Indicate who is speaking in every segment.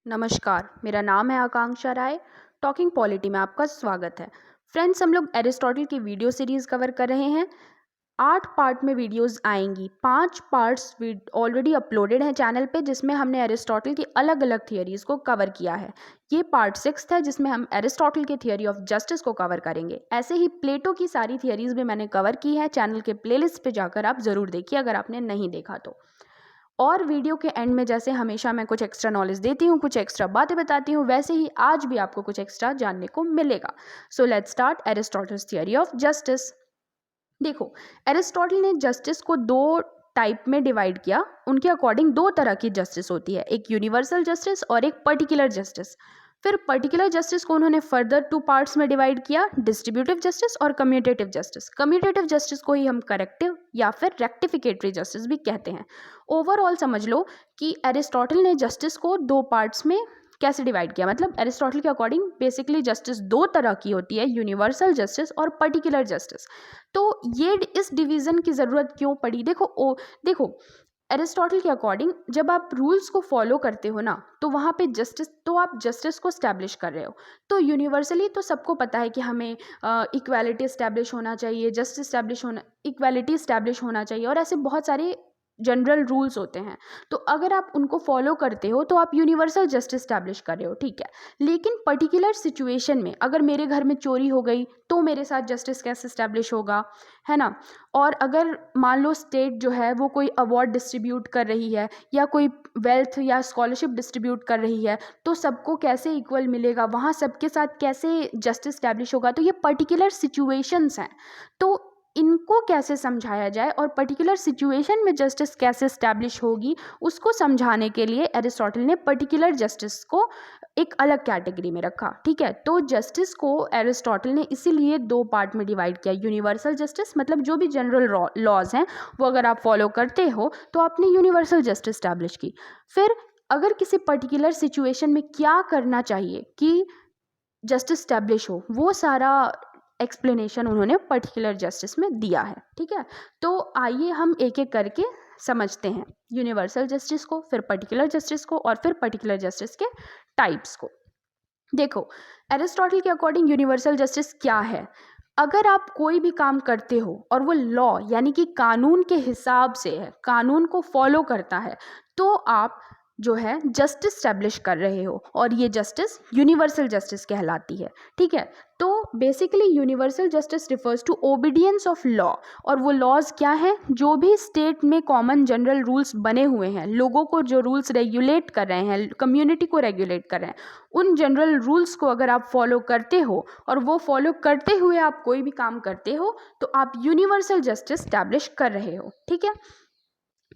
Speaker 1: नमस्कार, मेरा नाम है आकांक्षा राय। टॉकिंग पॉलिटी में आपका स्वागत है। फ्रेंड्स, हम लोग एरिस्टोटल की वीडियो सीरीज़ कवर कर रहे हैं। 8 पार्ट में वीडियोस आएंगी। 5 पार्ट्स ऑलरेडी अपलोडेड हैं चैनल पे, जिसमें हमने एरिस्टोटल की अलग अलग थियरीज़ को कवर किया है। ये पार्ट 6 है, जिसमें हम एरिस्टोटल की थियरी ऑफ जस्टिस को कवर करेंगे। ऐसे ही प्लेटो की सारी थियरीज़ भी मैंने कवर की है। चैनल के प्लेलिस्ट पे जाकर आप ज़रूर देखिए अगर आपने नहीं देखा तो। और वीडियो के एंड में जैसे हमेशा मैं कुछ एक्स्ट्रा नॉलेज देती हूँ, कुछ एक्स्ट्रा बातें बताती हूँ, वैसे ही आज भी आपको कुछ एक्स्ट्रा जानने को मिलेगा। So let's start Aristotle's theory of justice. देखो, एरिस्टोटल ने जस्टिस को दो टाइप में डिवाइड किया। उनके अकॉर्डिंग दो तरह की जस्टिस होती है, एक यूनिवर्सल जस्टिस और एक पर्टिकुलर जस्टिस। फिर पर्टिकुलर जस्टिस को उन्होंने फर्दर 2 पार्ट्स में डिवाइड किया, डिस्ट्रीब्यूटिव जस्टिस और कम्यूटेटिव जस्टिस। कम्यूटेटिव जस्टिस को ही हम करेक्टिव या फिर रेक्टिफिकेटरी जस्टिस भी कहते हैं। ओवरऑल समझ लो कि एरिस्टोटल ने जस्टिस को 2 पार्ट्स में कैसे डिवाइड किया। मतलब एरिस्टोटल के अकॉर्डिंग बेसिकली जस्टिस दो तरह की होती है, यूनिवर्सल जस्टिस और पर्टिकुलर जस्टिस। तो ये इस डिवीज़न की ज़रूरत क्यों पड़ी? देखो, एरिस्टोटल के अकॉर्डिंग जब आप रूल्स को फॉलो करते हो ना, तो वहाँ पे जस्टिस, तो आप जस्टिस को स्टैब्लिश कर रहे हो। तो यूनिवर्सली तो सबको पता है कि हमें इक्वालिटी इस्टेब्लिश होना चाहिए, जस्टिस इस्टेब्लिश होना, इक्वालिटी इस्टेब्लिश होना चाहिए, और ऐसे बहुत सारे जनरल रूल्स होते हैं। तो अगर आप उनको फॉलो करते हो तो आप यूनिवर्सल जस्टिस स्टैब्लिश कर रहे हो, ठीक है। लेकिन पर्टिकुलर सिचुएशन में अगर मेरे घर में चोरी हो गई तो मेरे साथ जस्टिस कैसे स्टैब्लिश होगा, है ना। और अगर मान लो स्टेट जो है वो कोई अवार्ड डिस्ट्रीब्यूट कर रही है या कोई वेल्थ या स्कॉलरशिप डिस्ट्रीब्यूट कर रही है, तो सबको कैसे इक्वल मिलेगा, वहाँ सबके साथ कैसे जस्टिस स्टैब्लिश होगा। तो ये पर्टिकुलर सिचुएशंस हैं। तो इनको कैसे समझाया जाए और पर्टिकुलर सिचुएशन में जस्टिस कैसे स्टैब्लिश होगी, उसको समझाने के लिए एरिस्टोटल ने पर्टिकुलर जस्टिस को एक अलग कैटेगरी में रखा, ठीक है। तो जस्टिस को एरिस्टोटल ने इसीलिए 2 पार्ट में डिवाइड किया। यूनिवर्सल जस्टिस मतलब जो भी जनरल लॉज हैं वो अगर आप फॉलो करते हो तो आपने यूनिवर्सल जस्टिस स्टैब्लिश की। फिर अगर किसी पर्टिकुलर सिचुएशन में क्या करना चाहिए कि जस्टिस स्टैब्लिश हो, वो सारा एक्सप्लेनेशन उन्होंने पर्टिकुलर जस्टिस में दिया है, ठीक है। तो आइए हम एक एक करके समझते हैं यूनिवर्सल जस्टिस को, फिर पर्टिकुलर जस्टिस को, और फिर पर्टिकुलर जस्टिस के टाइप्स को। देखो, एरिस्टोटल के अकॉर्डिंग यूनिवर्सल जस्टिस क्या है। अगर आप कोई भी काम करते हो और वो लॉ यानी कि कानून के हिसाब से है, कानून को फॉलो करता है, तो आप जो है जस्टिस स्टैब्लिश कर रहे हो, और ये जस्टिस यूनिवर्सल जस्टिस कहलाती है, ठीक है। तो basically universal justice refers to obedience of law. और वो लॉज क्या हैं? जो भी स्टेट में कॉमन जनरल रूल्स बने हुए हैं, लोगों को जो रूल्स रेगुलेट कर रहे हैं, कम्युनिटी को रेगुलेट कर रहे हैं, उन जनरल रूल्स को अगर आप फॉलो करते हो और वो फॉलो करते हुए आप कोई भी काम करते हो, तो आप यूनिवर्सल जस्टिस स्टैब्लिश कर रहे हो, ठीक है।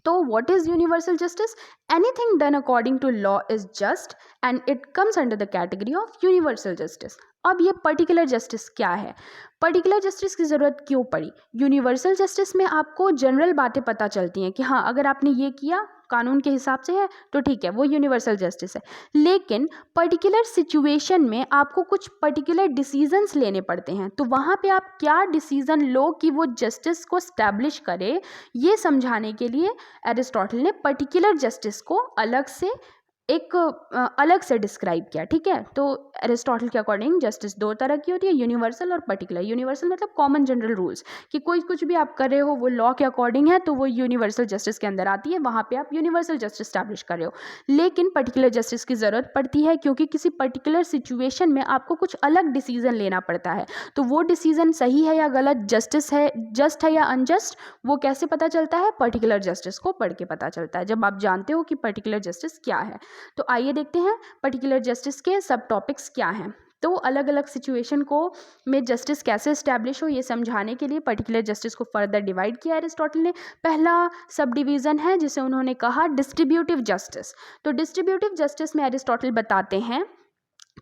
Speaker 1: तो what is universal justice? Anything done according to law is just and it comes under the category of universal justice. अब ये पर्टिकुलर जस्टिस क्या है? पर्टिकुलर जस्टिस की ज़रूरत क्यों पड़ी? यूनिवर्सल जस्टिस में आपको जनरल बातें पता चलती हैं कि हाँ, अगर आपने ये किया कानून के हिसाब से है तो ठीक है, वो यूनिवर्सल जस्टिस है। लेकिन पर्टिकुलर सिचुएशन में आपको कुछ पर्टिकुलर डिसीजंस लेने पड़ते हैं, तो वहाँ पे आप क्या डिसीजन लो कि वो जस्टिस को स्टैब्लिश करे, ये समझाने के लिए एरिस्टोटल ने पर्टिकुलर जस्टिस को अलग से डिस्क्राइब किया, ठीक है। तो एरिस्टोटल के अकॉर्डिंग जस्टिस दो तरह की होती है, यूनिवर्सल और पर्टिकुलर। यूनिवर्सल मतलब कॉमन जनरल रूल्स, कि कोई कुछ भी आप कर रहे हो वो लॉ के अकॉर्डिंग है, तो वो यूनिवर्सल जस्टिस के अंदर आती है, वहाँ पे आप यूनिवर्सल जस्टिस स्टैब्लिश कर रहे हो। लेकिन पर्टिकुलर जस्टिस की ज़रूरत पड़ती है क्योंकि किसी पर्टिकुलर सिचुएशन में आपको कुछ अलग डिसीजन लेना पड़ता है। तो वो डिसीजन सही है या गलत, जस्ट है या अनजस्ट, वो कैसे पता चलता है? पर्टिकुलर जस्टिस को पढ़ के पता चलता है, जब आप जानते हो कि पर्टिकुलर जस्टिस क्या है। तो आइए देखते हैं पर्टिकुलर जस्टिस के सब टॉपिक्स क्या हैं। तो अलग अलग सिचुएशन को में जस्टिस कैसे इस्टेब्लिश हो, ये समझाने के लिए पर्टिकुलर जस्टिस को फर्दर डिवाइड किया एरिस्टोटल ने। पहला सब डिवीज़न है जिसे उन्होंने कहा डिस्ट्रीब्यूटिव जस्टिस। तो डिस्ट्रीब्यूटिव जस्टिस में एरिस्टोटल बताते हैं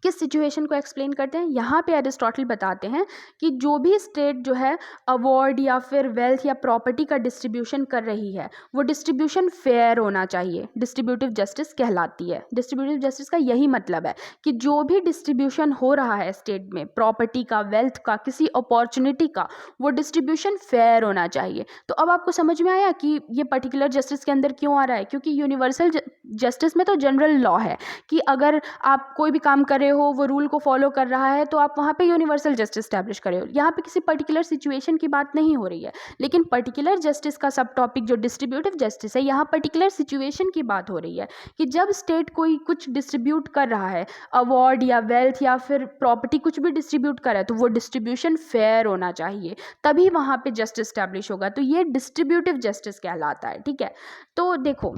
Speaker 1: किस सिचुएशन को एक्सप्लेन करते हैं? यहाँ पे एरिस्टोटल बताते हैं कि जो भी स्टेट जो है अवार्ड या फिर वेल्थ या प्रॉपर्टी का डिस्ट्रीब्यूशन कर रही है वो डिस्ट्रीब्यूशन फेयर होना चाहिए, डिस्ट्रीब्यूटिव जस्टिस कहलाती है। डिस्ट्रीब्यूटिव जस्टिस का यही मतलब है कि जो भी डिस्ट्रीब्यूशन हो रहा है स्टेट में, प्रॉपर्टी का, वेल्थ का, किसी अपॉर्चुनिटी का, वो डिस्ट्रीब्यूशन फेयर होना चाहिए। तो अब आपको समझ में आया कि ये पर्टिकुलर जस्टिस के अंदर क्यों आ रहा है? क्योंकि यूनिवर्सल जस्टिस में तो जनरल लॉ है कि अगर आप कोई भी काम कर रहे हो, वो रूल को फॉलो कर रहा है, तो आप वहाँ पे यूनिवर्सल जस्टिस स्टैब्लिश कर रहे हो। यहाँ पे किसी पर्टिकुलर सिचुएशन की बात नहीं हो रही है। लेकिन पर्टिकुलर जस्टिस का सब टॉपिक जो डिस्ट्रीब्यूटिव जस्टिस है, यहाँ पर्टिकुलर सिचुएशन की बात हो रही है कि जब स्टेट कोई कुछ डिस्ट्रीब्यूट कर रहा है, अवार्ड या वेल्थ या फिर प्रॉपर्टी, कुछ भी डिस्ट्रीब्यूट कर रहा है, तो वो डिस्ट्रीब्यूशन फेयर होना चाहिए, तभी वहाँ पे जस्टिस स्टैब्लिश होगा। तो ये डिस्ट्रीब्यूटिव जस्टिस कहलाता है। ठीक है, तो देखो,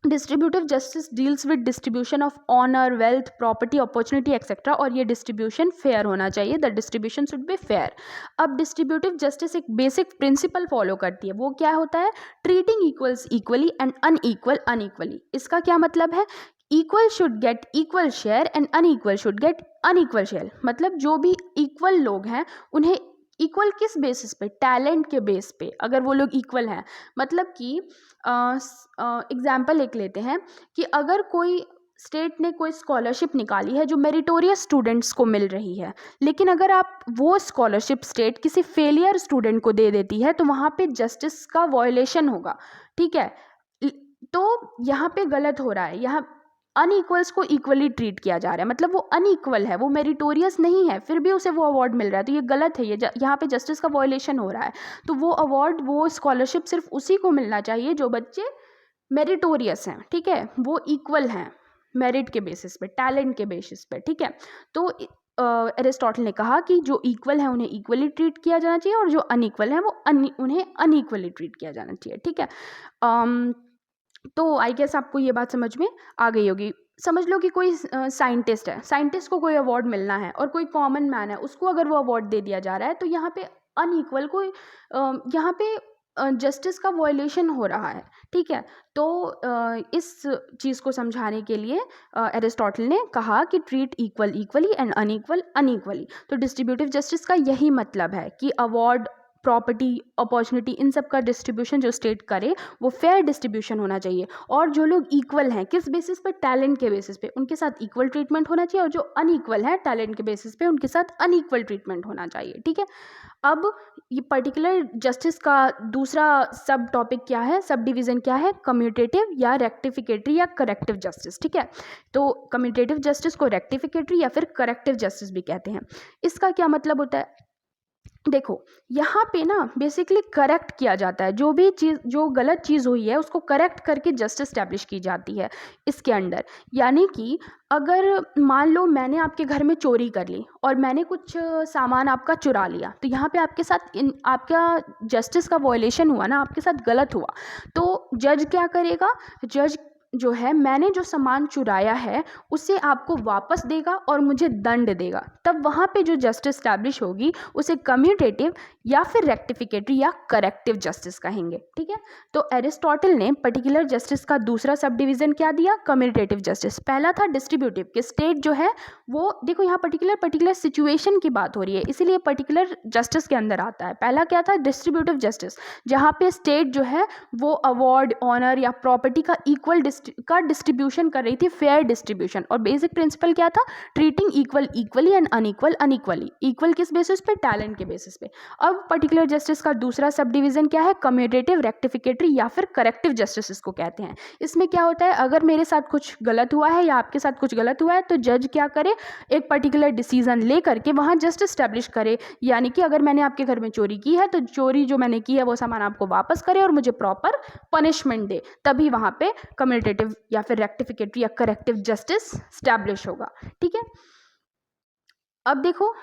Speaker 1: distributive justice deals with distribution of honour, wealth, property, opportunity etcetera, और ये डिस्ट्रीब्यूशन फेयर होना चाहिए। The distribution should be fair. अब डिस्ट्रीब्यूटिव जस्टिस एक बेसिक प्रिंसिपल फॉलो करती है, वो क्या होता है? Treating equals equally and unequal unequally. इसका क्या मतलब है? Equal should get equal share and unequal should get unequal share. मतलब जो भी इक्वल लोग हैं उन्हें इक्वल किस बेसिस पे? टैलेंट के बेस पे, अगर वो लोग इक्वल हैं। मतलब कि एग्जाम्पल एक लेते हैं कि अगर कोई स्टेट ने कोई स्कॉलरशिप निकाली है जो मेरिटोरियस स्टूडेंट्स को मिल रही है, लेकिन अगर आप वो स्कॉलरशिप स्टेट किसी फेलियर स्टूडेंट को दे देती है तो वहाँ पे जस्टिस का वायलेशन होगा। ठीक है, तो यहाँ पे गलत हो रहा है। यहाँ अनइक्वल्स को इक्वली ट्रीट किया जा रहा है, मतलब वो अनइक्वल है, वो मेरिटोरियस नहीं है, फिर भी उसे वो अवार्ड मिल रहा है, तो ये गलत है। ये यहाँ पे जस्टिस का वायलेशन हो रहा है। तो वो अवार्ड, वो स्कॉलरशिप सिर्फ उसी को मिलना चाहिए जो बच्चे मेरिटोरियस हैं। ठीक है, वो इक्वल हैं मेरिट के बेसिस पे, टैलेंट के बेसिस पे। ठीक है, तो एरिस्टोटल ने कहा कि जो इक्वल है उन्हें इक्वली ट्रीट किया जाना चाहिए और जो अनइक्वल है वो उन्हें अनइक्वली ट्रीट किया जाना चाहिए। ठीक है, तो आई गेस आपको ये बात समझ में आ गई होगी। समझ लो कि कोई साइंटिस्ट है, साइंटिस्ट को कोई अवार्ड मिलना है और कोई कॉमन मैन है, उसको अगर वो अवार्ड दे दिया जा रहा है, तो यहाँ पे अनइक्वल को यहाँ पे जस्टिस का वायलेशन हो रहा है। ठीक है, तो इस चीज़ को समझाने के लिए एरिस्टोटल ने कहा कि treat equal equally and unequal unequally. तो डिस्ट्रीब्यूटिव जस्टिस का यही मतलब है कि अवार्ड, प्रॉपर्टी, अपॉर्चुनिटी, इन सब का डिस्ट्रीब्यूशन जो स्टेट करे वो फेयर डिस्ट्रीब्यूशन होना चाहिए। और जो लोग इक्वल हैं, किस बेसिस पे? टैलेंट के बेसिस पे, उनके साथ इक्वल ट्रीटमेंट होना चाहिए, और जो अनइक्वल है टैलेंट के बेसिस पे, उनके साथ अनइक्वल ट्रीटमेंट होना चाहिए। ठीक है, अब ये पर्टिकुलर जस्टिस का दूसरा सब टॉपिक क्या है, सब डिवीज़न क्या है? कम्यूटेटिव या रेक्टिफिकेटरी या करेक्टिव जस्टिस। ठीक है, तो कम्यूटेटिव जस्टिस को रेक्टिफिकेटरी या फिर करेक्टिव जस्टिस भी कहते हैं। इसका क्या मतलब होता है? देखो, यहाँ पे ना बेसिकली करेक्ट किया जाता है, जो भी चीज़, जो गलत चीज़ हुई है उसको करेक्ट करके जस्टिस स्टैब्लिश की जाती है इसके अंदर। यानी कि अगर मान लो मैंने आपके घर में चोरी कर ली और मैंने कुछ सामान आपका चुरा लिया, तो यहाँ पे आपके साथ आपका जस्टिस का वायलेशन हुआ ना, आपके साथ गलत हुआ। तो जज क्या करेगा? जज जो है, मैंने जो सामान चुराया है उसे आपको वापस देगा और मुझे दंड देगा। तब वहाँ पे जो जस्टिस स्टैब्लिश होगी उसे कम्यूटेटिव या फिर रेक्टिफिकेटरी या करेक्टिव जस्टिस कहेंगे। ठीक है, तो एरिस्टोटल ने पर्टिकुलर जस्टिस का दूसरा सब डिवीज़न क्या दिया? Commutative justice. पहला था डिस्ट्रीब्यूटिव, कि स्टेट जो है वो, देखो यहाँ पर्टिकुलर सिचुएशन की बात हो रही है, इसीलिए पर्टिकुलर जस्टिस के अंदर आता है। पहला क्या था? डिस्ट्रीब्यूटिव जस्टिस, जहाँ पे स्टेट जो है वो अवार्ड, ऑनर या प्रॉपर्टी का इक्वल डिस्ट्रीब्यूशन कर रही थी, फेयर डिस्ट्रीब्यूशन। और बेसिक प्रिंसिपल क्या था? Treating equal equally and unequal unequally. Equal किस बेसिस पे? टैलेंट के बेसिस पे। अब पर्टिकुलर जस्टिस का दूसरा सब डिवीजन क्या है? कम्यूटेटिव, रेक्टिफिकेटरी या फिर करेक्टिव जस्टिस इसको कहते हैं। इसमें क्या होता है? अगर मेरे साथ कुछ गलत हुआ है या आपके साथ कुछ गलत हुआ है, तो जज क्या करे? एक पर्टिकुलर डिसीजन ले करके वहाँ जस्टिस स्टैब्लिश करे। यानी कि अगर मैंने आपके घर में चोरी की है तो चोरी जो मैंने की है वो सामान आपको वापस करे और मुझे प्रॉपर पनिशमेंट दे, तभी वहाँ पे कम्यूटेटिव या फिर रेक्टिफिकेटरी या करेक्टिव जस्टिस स्टैब्लिश होगा। ठीक है, अब देखो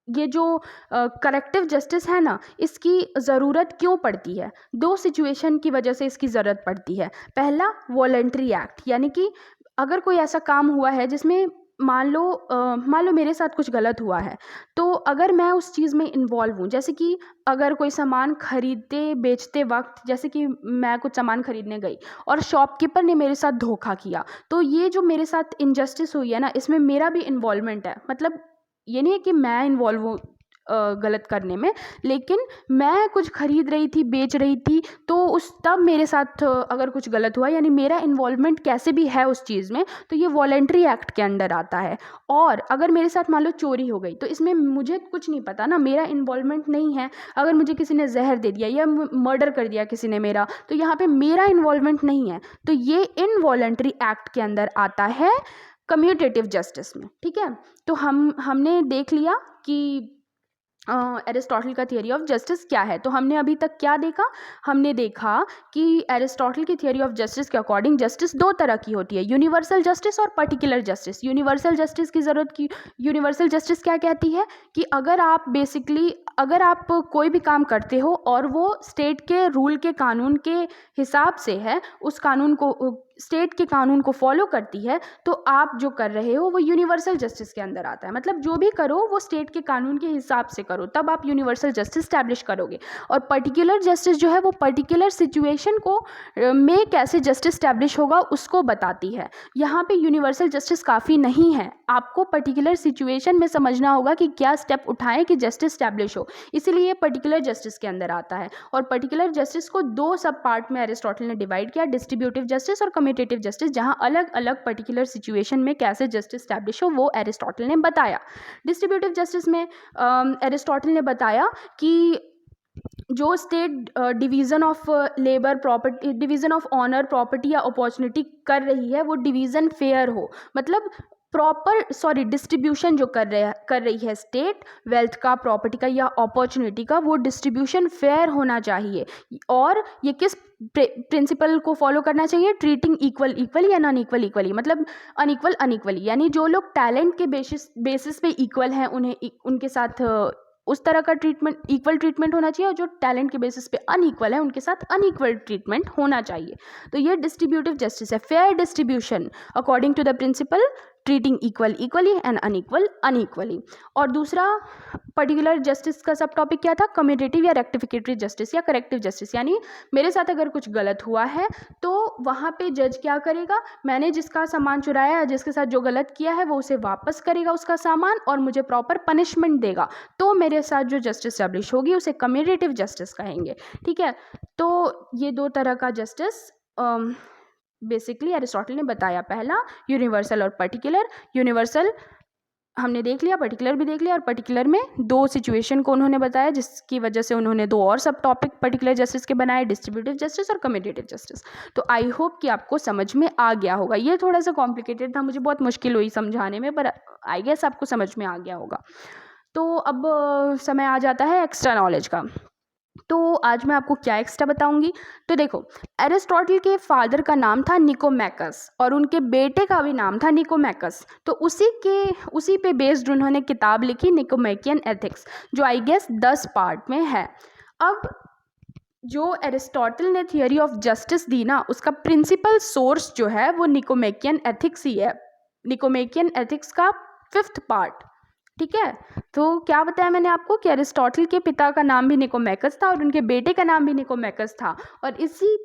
Speaker 1: ये जो करेक्टिव जस्टिस है ना, इसकी ज़रूरत क्यों पड़ती है? दो सिचुएशन की वजह से इसकी ज़रूरत पड़ती है। पहला, वॉलंटरी एक्ट, यानी कि अगर कोई ऐसा काम हुआ है जिसमें मान लो मेरे साथ कुछ गलत हुआ है, तो अगर मैं उस चीज़ में इन्वॉल्व हूँ, जैसे कि अगर कोई सामान खरीदते बेचते वक्त, जैसे कि मैं कुछ सामान खरीदने गई और शॉपकीपर ने मेरे साथ धोखा किया, तो ये जो मेरे साथ इनजस्टिस हुई है ना, इसमें मेरा भी इन्वॉल्वमेंट है। मतलब ये नहीं है कि मैं इन्वॉल्व हूँ गलत करने में, लेकिन मैं कुछ खरीद रही थी, बेच रही थी, तो उस तब मेरे साथ अगर कुछ गलत हुआ, यानी मेरा इन्वॉल्वमेंट कैसे भी है उस चीज़ में, तो ये वॉलेंट्री एक्ट के अंडर आता है। और अगर मेरे साथ मान लो चोरी हो गई, तो इसमें मुझे कुछ नहीं पता ना, मेरा इन्वॉल्वमेंट नहीं है। अगर मुझे किसी ने जहर दे दिया या मर्डर कर दिया किसी ने मेरा, तो यहाँ पे मेरा इन्वॉल्वमेंट नहीं है, तो ये इनवॉलेंट्री एक्ट के अंदर आता है कम्यूटेटिव जस्टिस में। ठीक है, तो हमने देख लिया कि एरिस्टोटल का थियरी ऑफ जस्टिस क्या है। तो हमने अभी तक क्या देखा, हमने देखा कि एरिस्टोटल की थियरी ऑफ जस्टिस के अकॉर्डिंग जस्टिस दो तरह की होती है, यूनिवर्सल जस्टिस और पर्टिकुलर जस्टिस। यूनिवर्सल जस्टिस की ज़रूरत की, यूनिवर्सल जस्टिस क्या कहती है कि अगर आप कोई भी काम करते हो और वो स्टेट के रूल के कानून के हिसाब से है, उस कानून को स्टेट के कानून को फॉलो करती है, तो आप जो कर रहे हो वो यूनिवर्सल जस्टिस के अंदर आता है। मतलब जो भी करो वो स्टेट के कानून के हिसाब से करो, तब आप यूनिवर्सल जस्टिस स्टैब्लिश करोगे। और पर्टिकुलर जस्टिस जो है वो पर्टिकुलर सिचुएशन को में कैसे जस्टिस स्टैब्लिश होगा उसको बताती है। यहाँ पे यूनिवर्सल जस्टिस काफ़ी नहीं है, आपको पर्टिकुलर सिचुएशन में समझना होगा कि क्या स्टेप उठाएं कि जस्टिस स्टैब्लिश हो, इसीलिए पर्टिकुलर जस्टिस के अंदर आता है। और पर्टिकुलर जस्टिस को दो सब पार्ट में एरिस्टोटल ने डिवाइड किया, डिस्ट्रीब्यूटिव जस्टिस और कम्यूटेटिव जस्टिस, जहाँ अलग अलग पर्टिकुलर सिचुएशन में कैसे जस्टिस स्टैब्लिश हो वो एरिस्टोटल ने बताया। डिस्ट्रीब्यूटिव जस्टिस में एरिस्टोटल ने बताया कि जो state division of labour, property, division of honour, property या अपॉर्चुनिटी कर रही है, वो डिवीज़न फेयर हो। मतलब डिस्ट्रीब्यूशन जो कर रही है स्टेट वेल्थ का, प्रॉपर्टी का या अपॉर्चुनिटी का, वो डिस्ट्रीब्यूशन फेयर होना चाहिए। और ये किस प्रिंसिपल को फॉलो करना चाहिए, ट्रीटिंग इक्वल इक्वली या नॉन इक्वल इक्वली। मतलब अनइक्वल अनइक्वली, यानी जो लोग टैलेंट के बेसिस पे इक्वल हैं, उन्हें उनके साथ उस तरह का ट्रीटमेंट, इक्वल ट्रीटमेंट होना चाहिए, और जो टैलेंट के बेसिस पे अनइक्वल है उनके साथ अनइक्वल ट्रीटमेंट होना चाहिए। तो ये डिस्ट्रीब्यूटिव जस्टिस है, fair distribution according to the principle treating equal equally and unequal unequally. और दूसरा पर्टिकुलर जस्टिस का सब टॉपिक क्या था, कम्यूटेटिव या रेक्टिफिकेटरी जस्टिस या करेक्टिव जस्टिस। यानी मेरे साथ अगर कुछ गलत हुआ है तो वहाँ पे जज क्या करेगा, मैंने जिसका सामान चुराया, जिसके साथ जो गलत किया है, वो उसे वापस करेगा उसका सामान और मुझे प्रॉपर पनिशमेंट देगा, तो मेरे साथ जो जस्टिस स्टैब्लिश होगी उसे कम्यूटेटिव जस्टिस कहेंगे। ठीक है, तो ये दो तरह का जस्टिस बेसिकली एरिस्टोटल ने बताया। पहला यूनिवर्सल और पर्टिकुलर। यूनिवर्सल हमने देख लिया, पर्टिकुलर भी देख लिया, और पर्टिकुलर में दो सिचुएशन को उन्होंने बताया, जिसकी वजह से उन्होंने दो और सब टॉपिक पर्टिकुलर जस्टिस के बनाए, डिस्ट्रीब्यूटिव जस्टिस और कम्यूटेटिव जस्टिस। तो आई होप कि आपको समझ में आ गया होगा। ये थोड़ा सा कॉम्प्लिकेटेड था, मुझे बहुत मुश्किल हुई समझाने में, पर आई गेस आपको समझ में आ गया होगा। तो अब समय आ जाता है एक्स्ट्रा नॉलेज का। तो आज मैं आपको क्या एक्स्ट्रा बताऊंगी। तो देखो, एरिस्टोटल के फादर का नाम था निकोमैकस और उनके बेटे का भी नाम था निकोमैकस। तो उसी पे बेस्ड उन्होंने किताब लिखी, निकोमैकियन एथिक्स, जो आई गेस 10 पार्ट में है। अब जो एरिस्टोटल ने थियरी ऑफ जस्टिस दी ना, उसका प्रिंसिपल सोर्स जो है वो निकोमैकियन एथिक्स ही है। निकोमैकियन एथिक्स का 5th पार्ट। ठीक है, तो क्या बताया मैंने आपको कि एरिस्टोटल के पिता का नाम भी निकोमैकस था और उनके बेटे का नाम भी निकोमैकस था, और इसी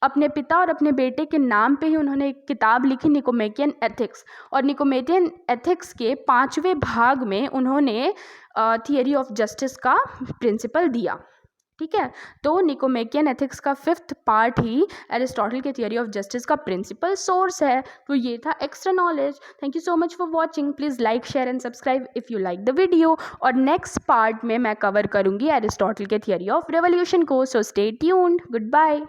Speaker 1: अपने पिता और अपने बेटे के नाम पे ही उन्होंने एक किताब लिखी, निकोमैकियन एथिक्स। और निकोमैकियन एथिक्स के 5वें भाग में उन्होंने थियरी ऑफ जस्टिस का प्रिंसिपल दिया। ठीक है, तो निकोमैकियन एथिक्स का 5th पार्ट ही एरिस्टोटल के थियरी ऑफ जस्टिस का प्रिंसिपल सोर्स है। तो ये था extra knowledge. Thank you so much for watching. Please like, share and subscribe if you like the video. और नेक्स्ट पार्ट में मैं कवर करूँगी एरिस्टोटल के थियरी ऑफ रेवोल्यूशन को। So stay tuned. Good bye.